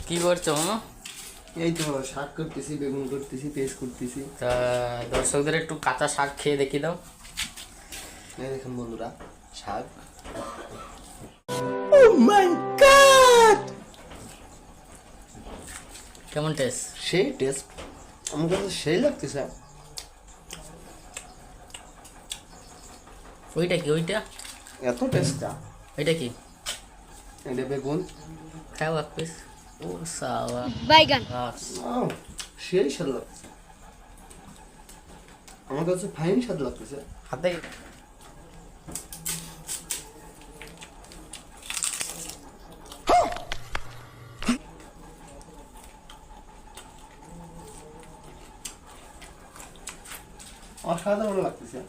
কি করছো মামা? এই তো শাক করতেছি, বেগুন করতেছি, পেঁয়াজ করতেছি। তা দর্শকদের একটু কাঁচা শাক খেয়ে দেখি দাও। এই দেখেন বন্ধুরা, শাক। কেমন টেস্ট? সেই টেস্ট, আমার কাছে সেই লাগতেছে। ওইটা কি? ওইটা এত টেস্টটা। ওইটা কি? এটা বেগুন। খাও এক পিস। ও সাওয়া বাইগান। আহ, সেই স্বাদ লাগতেছে, আমার কাছে ফাইন স্বাদ লাগতেছে। হাতে অসাধারণ লাগতেছে।